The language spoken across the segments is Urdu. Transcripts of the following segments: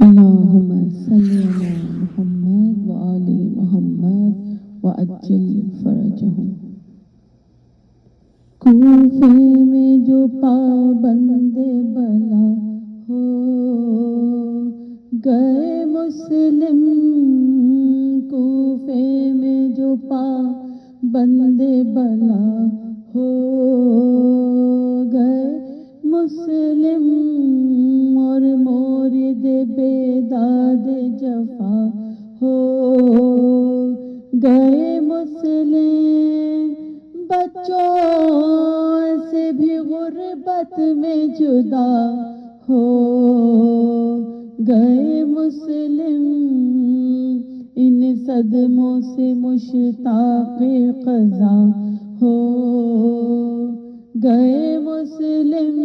اللهم صل على محمد وآل محمد وعجل فرجهم۔ کوفے میں جو پابند بلا ہو گئے مسلم، کوفے میں جو پابند بلا ہو گئے مسلم، اور مورد بیداد جفا ہو گئے مسلم، بچوں سے بھی غربت میں جدا ہو گئے مسلم، ان صدموں سے مشتاق قضا ہو گئے مسلم،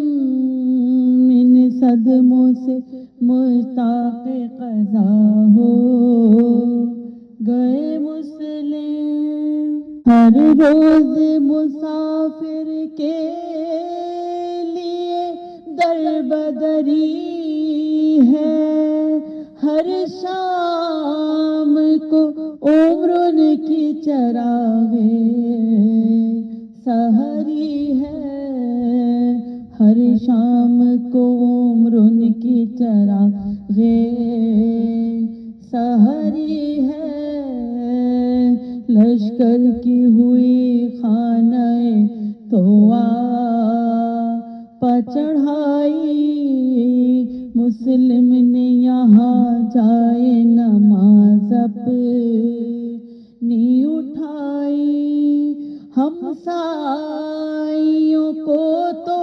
ان صدموں سے مشتاق قضا ہو گئے مسلم۔ ہر روز مسافر کے لیے در بدری ہے، ہر شام کو عمرن کی چراغے سحری ہے، ہر شام کو عمرن کی چراغے سحری ہے، لشکر کی ہوئی خانہ توعا پا چڑھائی، مسلم نے یہاں جائے نماز اپنی اٹھائی، ہمسائیوں کو تو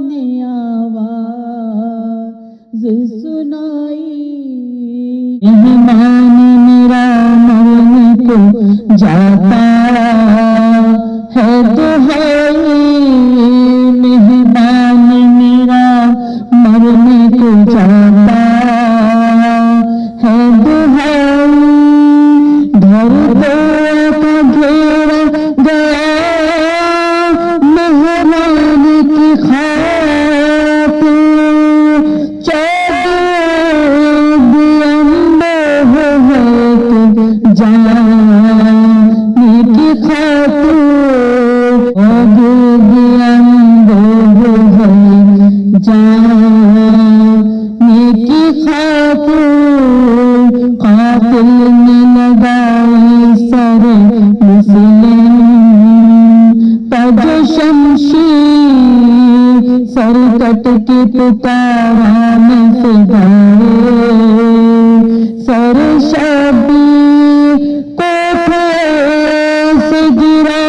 نے آواز سنائی، مہمان میرا مرنے کو جاتا ہے دہائی، مہمان میرا مرنے کو جاتا ہے دہائی، گھر دعا کا گھیرا گیا مہمان کی خاطر، جانے کی خاطر، جانے کی خاطر، قاتل نے لگائی سر مسلم تج شمشیر، سر کٹ کے پکارا میں فدائے سر شبیر، کوفے سے گرا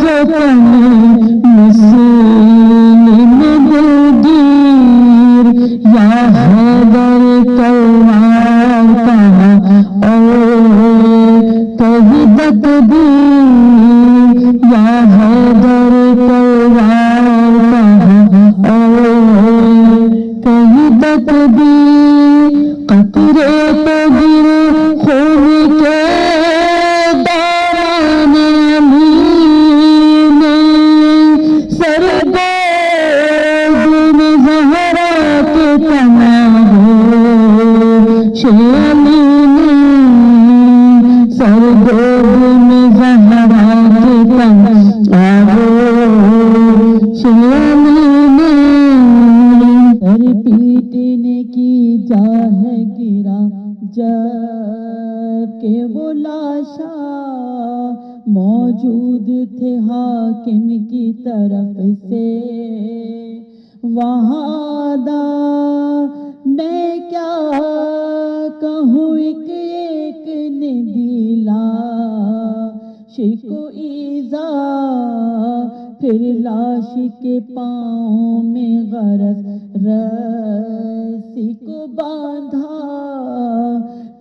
جو تمہیں مسلم دلگیر، یا حیدر تلوار کہاں اور کہیں تکبیر، یا حیدر تلوار کہاں اور کہیں تکبیر، قطرے پہ گرے خون کے دوران امیر میں، سرگوش میں زہرا کے تمام شیلی میں، سرگوش میں زہرا کے تمام شیلی میں، سر پیٹنے کی جاہ گرا جب کہ وہ لاشا موجود تھے حاکم کی طرف سے وہاں دا، میں کیا کہوں ایک ایک نے دلا شکو ایزا، پھر لاش کے پاؤں میں غرض رسی کو باندھا،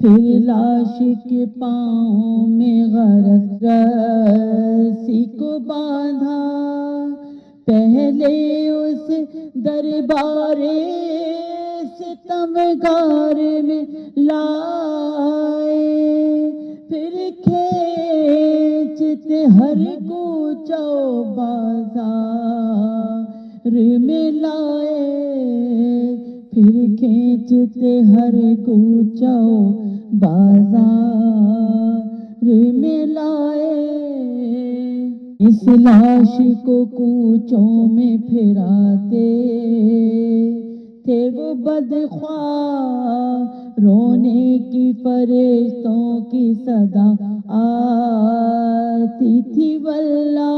پھر لاش کے پاؤں میں غرض رسی کو باندھا، پہلے اس دربار ستمگار میں لائے، پھر کھینچتے ہر کوچہ و بازار میں لائے، پھر کھینچتے ہر کوچہ و بازار میں لائے، اس لاش کو کوچوں میں پھراتے تھے وہ بدخواہ، رونے کی فرشتوں کی صدا آتی تھی واللہ،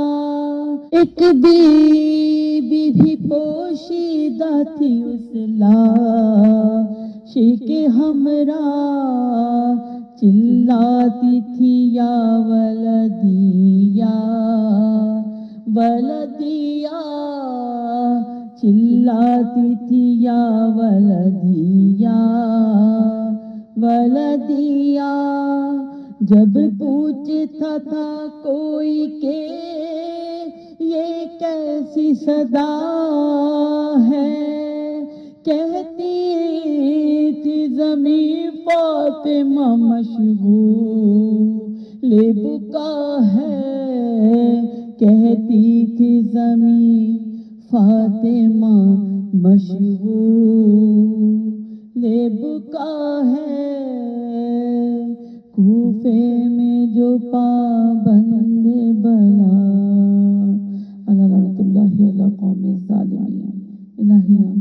ایک بی بھی پوشیدہ تھی اس لاش کے ہمراہ، چلاتی تھی یا ولدی یا ولدی یا، چلاتی تھی یا ولدی یا ولدی یا، جب پوچھتا تھا کوئی کہ یہ کیسی صدا ہے، کہتی تھی زمین فاطمہ مشغول بکا ہے، کہتی تھی زمین فاطمہ مشغول بکا ہے، کوفے میں جو پابند بلا، اللہ لعنت اللہ علی قوم الظالمین، الہی